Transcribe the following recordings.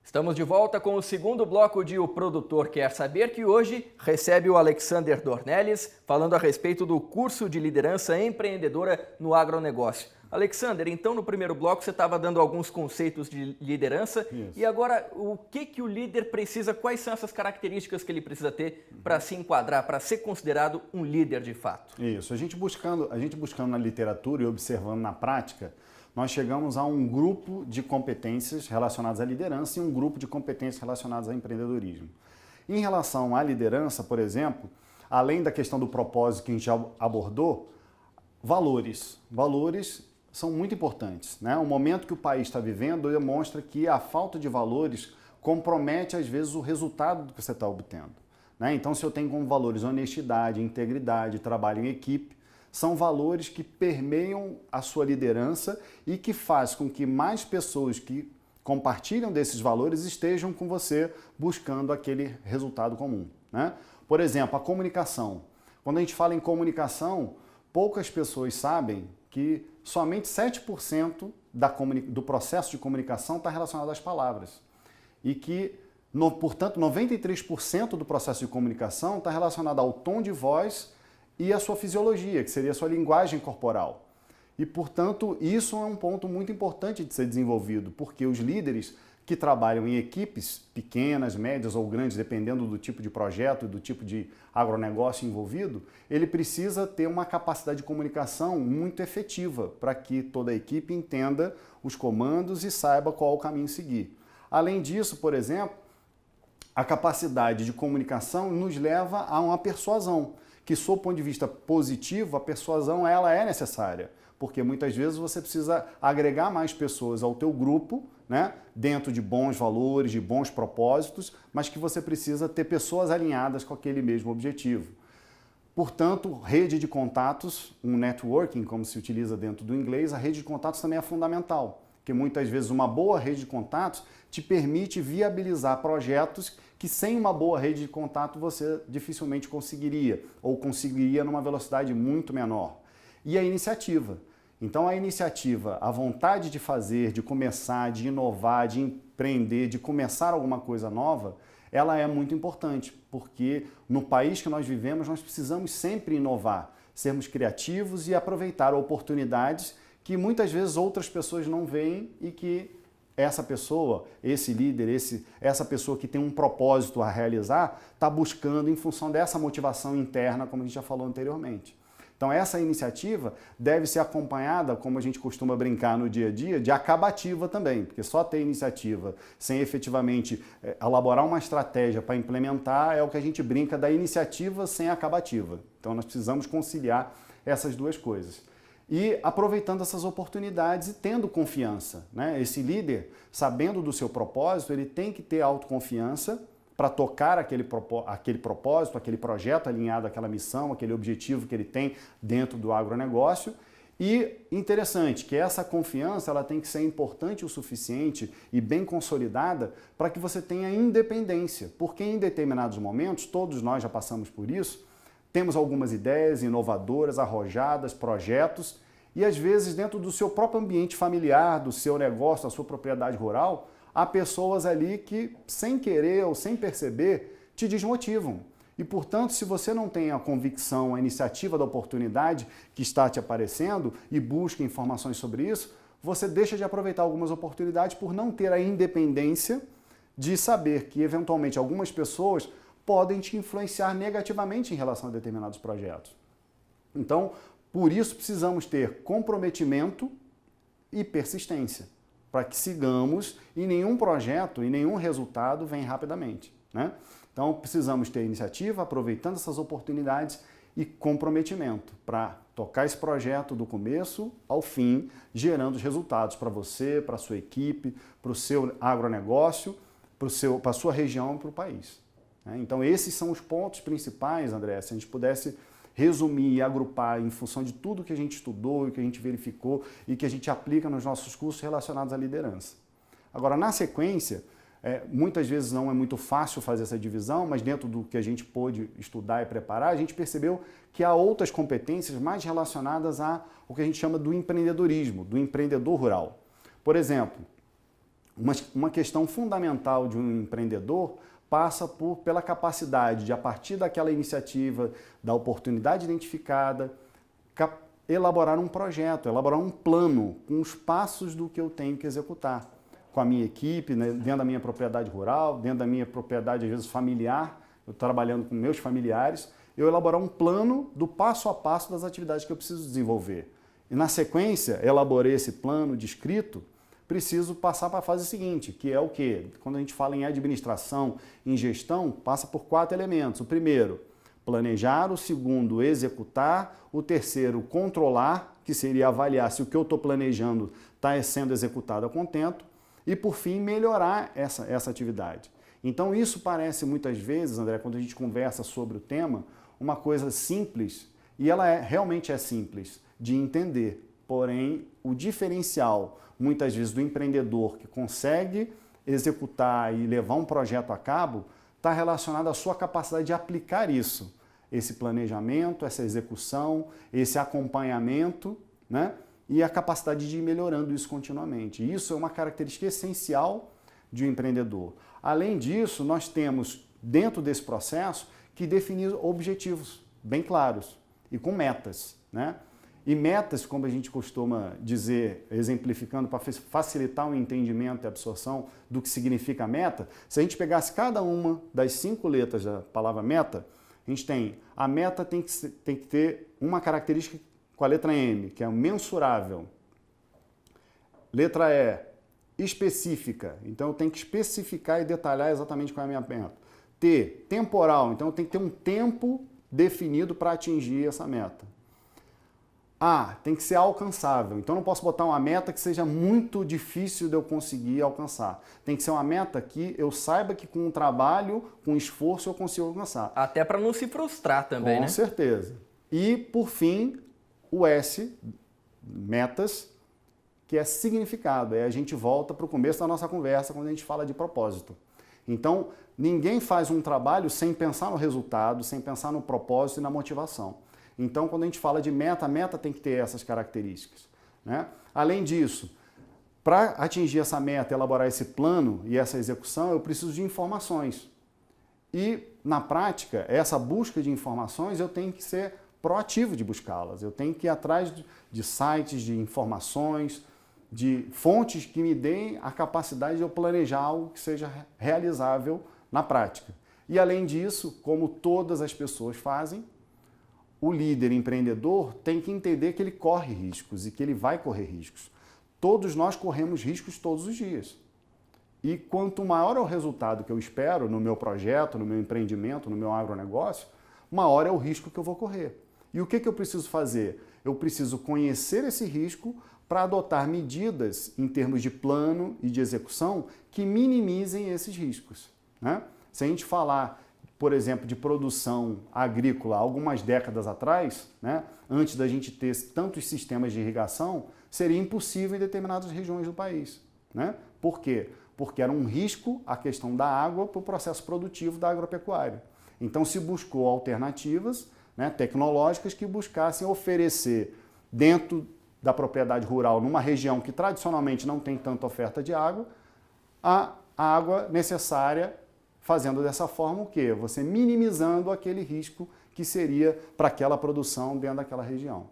Estamos de volta com o segundo bloco de O Produtor Quer Saber, que hoje recebe o Alexander Dornelles, falando a respeito do curso de liderança empreendedora no agronegócio. Alexander, então no primeiro bloco você estava dando alguns conceitos de liderança. Isso. E agora o que o líder precisa, quais são essas características que ele precisa ter para se enquadrar, para ser considerado um líder de fato? Isso, a gente buscando na literatura e observando na prática, nós chegamos a um grupo de competências relacionadas à liderança e um grupo de competências relacionadas ao empreendedorismo. Em relação à liderança, por exemplo, além da questão do propósito que a gente já abordou, valores. Valores são muito importantes, né? O momento que o país está vivendo demonstra que a falta de valores compromete, às vezes, o resultado que você está obtendo, né? Então, se eu tenho como valores honestidade, integridade, trabalho em equipe, são valores que permeiam a sua liderança e que faz com que mais pessoas que compartilham desses valores estejam com você buscando aquele resultado comum, né? Por exemplo, a comunicação. Quando a gente fala em comunicação, poucas pessoas sabem que somente 7% do processo de comunicação está relacionado às palavras. E que, portanto, 93% do processo de comunicação está relacionado ao tom de voz e à sua fisiologia, que seria a sua linguagem corporal. E, portanto, isso é um ponto muito importante de ser desenvolvido, porque os líderes que trabalham em equipes pequenas, médias ou grandes, dependendo do tipo de projeto e do tipo de agronegócio envolvido, ele precisa ter uma capacidade de comunicação muito efetiva para que toda a equipe entenda os comandos e saiba qual o caminho seguir. Além disso, por exemplo, a capacidade de comunicação nos leva a uma persuasão, que, sob o ponto de vista positivo, a persuasão ela é necessária, porque muitas vezes você precisa agregar mais pessoas ao teu grupo, né, dentro de bons valores, de bons propósitos, mas que você precisa ter pessoas alinhadas com aquele mesmo objetivo. Portanto, rede de contatos, um networking, como se utiliza dentro do inglês, a rede de contatos também é fundamental, porque muitas vezes uma boa rede de contatos te permite viabilizar projetos que sem uma boa rede de contato você dificilmente conseguiria, ou conseguiria numa velocidade muito menor. E a iniciativa. Então a iniciativa, a vontade de fazer, de começar, de inovar, de empreender, de começar alguma coisa nova, ela é muito importante, porque no país que nós vivemos nós precisamos sempre inovar, sermos criativos e aproveitar oportunidades que muitas vezes outras pessoas não veem e que essa pessoa, esse líder, essa pessoa que tem um propósito a realizar, está buscando em função dessa motivação interna, como a gente já falou anteriormente. Então essa iniciativa deve ser acompanhada, como a gente costuma brincar no dia a dia, de acabativa também, porque só ter iniciativa sem efetivamente elaborar uma estratégia para implementar é o que a gente brinca da iniciativa sem acabativa. Então nós precisamos conciliar essas duas coisas. E aproveitando essas oportunidades e tendo confiança, né? Esse líder, sabendo do seu propósito, ele tem que ter autoconfiança para tocar aquele propósito, aquele projeto alinhado àquela missão, aquele objetivo que ele tem dentro do agronegócio. E interessante que essa confiança ela tem que ser importante o suficiente e bem consolidada para que você tenha independência, porque em determinados momentos, todos nós já passamos por isso, temos algumas ideias inovadoras, arrojadas, projetos, e às vezes dentro do seu próprio ambiente familiar, do seu negócio, da sua propriedade rural, há pessoas ali que, sem querer ou sem perceber, te desmotivam. E, portanto, se você não tem a convicção, a iniciativa da oportunidade que está te aparecendo e busca informações sobre isso, você deixa de aproveitar algumas oportunidades por não ter a independência de saber que, eventualmente, algumas pessoas podem te influenciar negativamente em relação a determinados projetos. Então, por isso precisamos ter comprometimento e persistência, para que sigamos e nenhum projeto e nenhum resultado vem rapidamente, né? Então precisamos ter iniciativa, aproveitando essas oportunidades e comprometimento para tocar esse projeto do começo ao fim, gerando os resultados para você, para a sua equipe, para o seu agronegócio, para a sua região e para o país. Então esses são os pontos principais, André, se a gente pudesse resumir e agrupar em função de tudo que a gente estudou e que a gente verificou e que a gente aplica nos nossos cursos relacionados à liderança. Agora, na sequência, muitas vezes não é muito fácil fazer essa divisão, mas dentro do que a gente pôde estudar e preparar, a gente percebeu que há outras competências mais relacionadas ao que a gente chama do empreendedorismo, do empreendedor rural. Por exemplo, uma questão fundamental de um empreendedor passa pela capacidade de, a partir daquela iniciativa, da oportunidade identificada, elaborar um projeto, elaborar um plano com os passos do que eu tenho que executar. Com a minha equipe, né, dentro da minha propriedade rural, dentro da minha propriedade, às vezes, familiar, eu trabalhando com meus familiares, eu elaborar um plano do passo a passo das atividades que eu preciso desenvolver. E, na sequência, elaborei esse plano descrito, preciso passar para a fase seguinte, que é o quê? Quando a gente fala em administração, em gestão, passa por 4 elementos. O primeiro, planejar. O segundo, executar. O terceiro, controlar, que seria avaliar se o que eu estou planejando está sendo executado a contento. E, por fim, melhorar essa atividade. Então, isso parece muitas vezes, André, quando a gente conversa sobre o tema, uma coisa simples, e ela realmente é simples de entender. Porém, o diferencial, muitas vezes, do empreendedor que consegue executar e levar um projeto a cabo, está relacionado à sua capacidade de aplicar isso. Esse planejamento, essa execução, esse acompanhamento, né? E a capacidade de ir melhorando isso continuamente. Isso é uma característica essencial de um empreendedor. Além disso, nós temos, dentro desse processo, que definir objetivos bem claros e com metas, né? E metas, como a gente costuma dizer, exemplificando, para facilitar o entendimento e a absorção do que significa meta, se a gente pegasse cada uma das 5 letras da palavra meta, a gente tem, a meta tem que ter uma característica com a letra M, que é mensurável. Letra E, específica. Então eu tenho que especificar e detalhar exatamente qual é a minha meta. T, temporal. Então eu tenho que ter um tempo definido para atingir essa meta. A, tem que ser alcançável. Então eu não posso botar uma meta que seja muito difícil de eu conseguir alcançar. Tem que ser uma meta que eu saiba que com o trabalho, com esforço, eu consigo alcançar. Até para não se frustrar também, né? Com certeza. E, por fim, o S, metas, que é significado. Aí a gente volta para o começo da nossa conversa, quando a gente fala de propósito. Então, ninguém faz um trabalho sem pensar no resultado, sem pensar no propósito e na motivação. Então, quando a gente fala de meta, a meta tem que ter essas características, né? Além disso, para atingir essa meta, elaborar esse plano e essa execução, eu preciso de informações. E, na prática, essa busca de informações, eu tenho que ser proativo de buscá-las. Eu tenho que ir atrás de sites, de informações, de fontes que me deem a capacidade de eu planejar algo que seja realizável na prática. E, além disso, como todas as pessoas fazem, o líder empreendedor tem que entender que ele corre riscos e que ele vai correr riscos. Todos nós corremos riscos todos os dias. E quanto maior é o resultado que eu espero no meu projeto, no meu empreendimento, no meu agronegócio, maior é o risco que eu vou correr. E o que eu preciso fazer? Eu preciso conhecer esse risco para adotar medidas em termos de plano e de execução que minimizem esses riscos, né? Se a gente falar, por exemplo, de produção agrícola algumas décadas atrás, né, antes da gente ter tantos sistemas de irrigação, seria impossível em determinadas regiões do país, né? Por quê? Porque era um risco a questão da água para o processo produtivo da agropecuária. Então se buscou alternativas, né, tecnológicas que buscassem oferecer dentro da propriedade rural, numa região que tradicionalmente não tem tanta oferta de água, a água necessária, fazendo dessa forma o quê? Você minimizando aquele risco que seria para aquela produção dentro daquela região.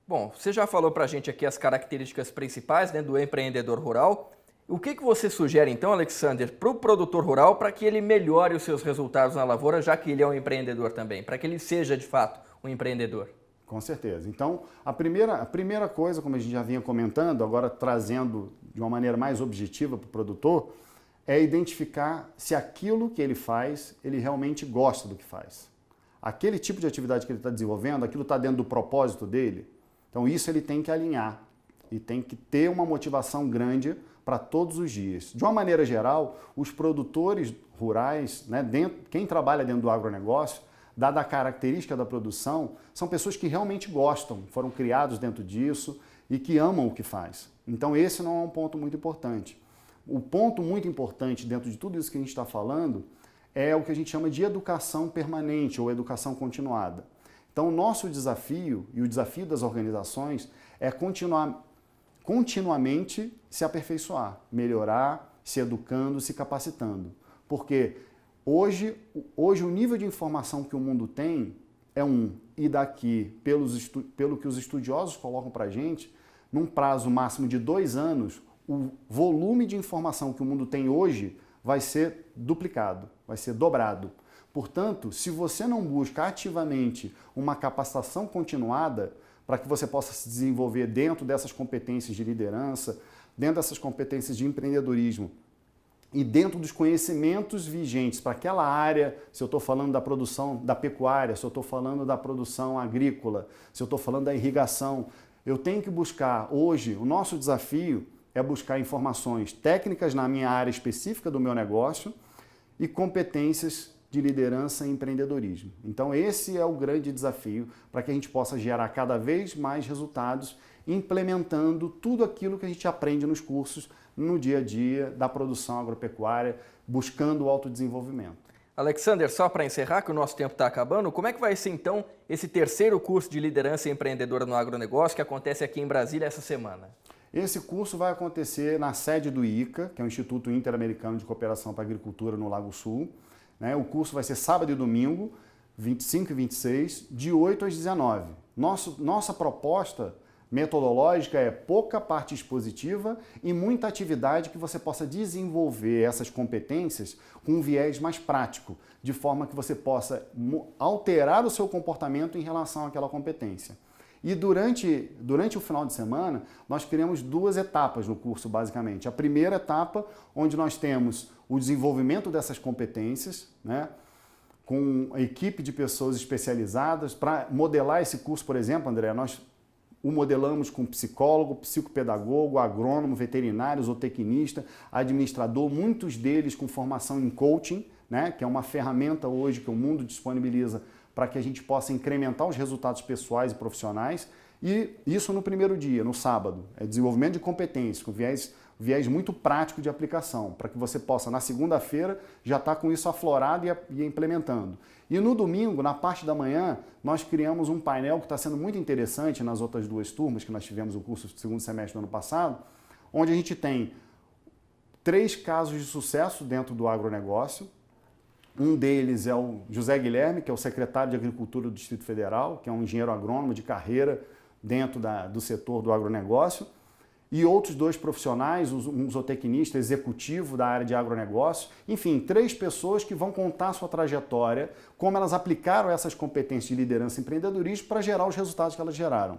Bom, você já falou para a gente aqui as características principais, né, do empreendedor rural. O que você sugere então, Alexander, para o produtor rural para que ele melhore os seus resultados na lavoura, já que ele é um empreendedor também, para que ele seja de fato um empreendedor? Com certeza. Então, a primeira coisa, como a gente já vinha comentando, agora trazendo de uma maneira mais objetiva para o produtor, é identificar se aquilo que ele faz, ele realmente gosta do que faz. Aquele tipo de atividade que ele está desenvolvendo, aquilo está dentro do propósito dele. Então isso ele tem que alinhar e tem que ter uma motivação grande para todos os dias. De uma maneira geral, os produtores rurais, né, quem trabalha dentro do agronegócio, dada a característica da produção, são pessoas que realmente gostam, foram criados dentro disso e que amam o que faz. Então esse não é um ponto muito importante. O ponto muito importante dentro de tudo isso que a gente está falando é o que a gente chama de educação permanente ou educação continuada. Então, o nosso desafio e o desafio das organizações é continuamente se aperfeiçoar, melhorar, se educando, se capacitando. Porque hoje o nível de informação que o mundo tem é e daqui, pelo que os estudiosos colocam para a gente, num prazo máximo de 2 anos, o volume de informação que o mundo tem hoje vai ser duplicado, vai ser dobrado. Portanto, se você não busca ativamente uma capacitação continuada para que você possa se desenvolver dentro dessas competências de liderança, dentro dessas competências de empreendedorismo e dentro dos conhecimentos vigentes para aquela área, se eu estou falando da produção da pecuária, se eu estou falando da produção agrícola, se eu estou falando da irrigação, eu tenho que buscar hoje, o nosso desafio é buscar informações técnicas na minha área específica do meu negócio e competências de liderança e empreendedorismo. Então esse é o grande desafio para que a gente possa gerar cada vez mais resultados implementando tudo aquilo que a gente aprende nos cursos no dia a dia da produção agropecuária, buscando o autodesenvolvimento. Alexander, só para encerrar, que o nosso tempo está acabando, como é que vai ser então esse terceiro curso de liderança empreendedora no agronegócio que acontece aqui em Brasília essa semana? Esse curso vai acontecer na sede do ICA, que é o Instituto Interamericano de Cooperação para a Agricultura no Lago Sul. O curso vai ser sábado e domingo, 25 e 26, de 8 às 19. Nossa proposta metodológica é pouca parte expositiva e muita atividade que você possa desenvolver essas competências com um viés mais prático, de forma que você possa alterar o seu comportamento em relação àquela competência. E durante o final de semana, nós criamos 2 etapas no curso, basicamente. A primeira etapa, onde nós temos o desenvolvimento dessas competências, com a equipe de pessoas especializadas. Para modelar esse curso, por exemplo, André, nós o modelamos com psicólogo, psicopedagogo, agrônomo, veterinário, zootecnista, administrador, muitos deles com formação em coaching, que é uma ferramenta hoje que o mundo disponibiliza para que a gente possa incrementar os resultados pessoais e profissionais. E isso no primeiro dia, no sábado. É desenvolvimento de competências, com viés muito prático de aplicação, para que você possa, na segunda-feira, já estar com isso aflorado e implementando. E no domingo, na parte da manhã, nós criamos um painel que está sendo muito interessante nas outras 2 turmas que nós tivemos o curso do segundo semestre do ano passado, onde a gente tem 3 casos de sucesso dentro do agronegócio. Um deles é o José Guilherme, que é o secretário de Agricultura do Distrito Federal, que é um engenheiro agrônomo de carreira dentro do setor do agronegócio. E outros 2 profissionais, um zootecnista executivo da área de agronegócio. Enfim, 3 pessoas que vão contar a sua trajetória, como elas aplicaram essas competências de liderança e empreendedorismo para gerar os resultados que elas geraram.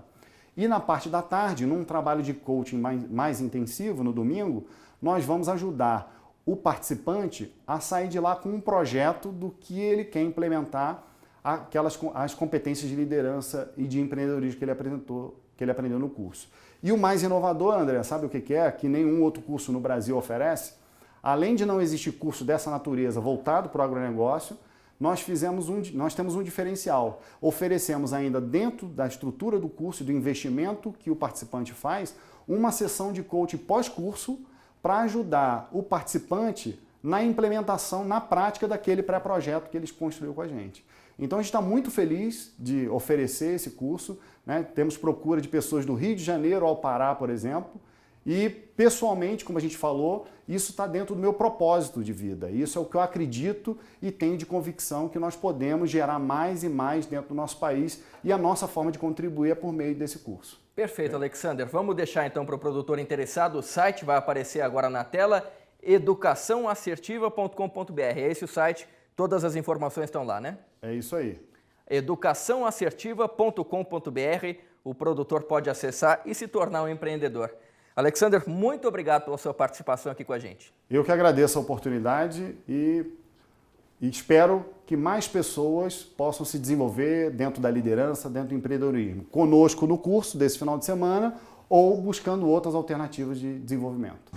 E na parte da tarde, num trabalho de coaching mais intensivo, no domingo, nós vamos ajudar o participante a sair de lá com um projeto do que ele quer implementar, as competências de liderança e de empreendedorismo que ele aprendeu no curso. E o mais inovador, André, sabe o que é? Que nenhum outro curso no Brasil oferece. Além de não existir curso dessa natureza voltado para o agronegócio, nós temos um diferencial. Oferecemos ainda dentro da estrutura do curso, do investimento que o participante faz, uma sessão de coaching pós-curso para ajudar o participante na implementação, na prática daquele pré-projeto que eles construíram com a gente. Então a gente está muito feliz de oferecer esse curso, Temos procura de pessoas do Rio de Janeiro ao Pará, por exemplo, e pessoalmente, como a gente falou, isso está dentro do meu propósito de vida. Isso é o que eu acredito e tenho de convicção que nós podemos gerar mais e mais dentro do nosso país e a nossa forma de contribuir é por meio desse curso. Perfeito, Alexander. Vamos deixar então para o produtor interessado, o site vai aparecer agora na tela, educaçãoassertiva.com.br. É esse o site, todas as informações estão lá, né? É isso aí. educaçãoassertiva.com.br, o produtor pode acessar e se tornar um empreendedor. Alexander, muito obrigado pela sua participação aqui com a gente. Eu que agradeço a oportunidade e espero que mais pessoas possam se desenvolver dentro da liderança, dentro do empreendedorismo, conosco no curso desse final de semana ou buscando outras alternativas de desenvolvimento.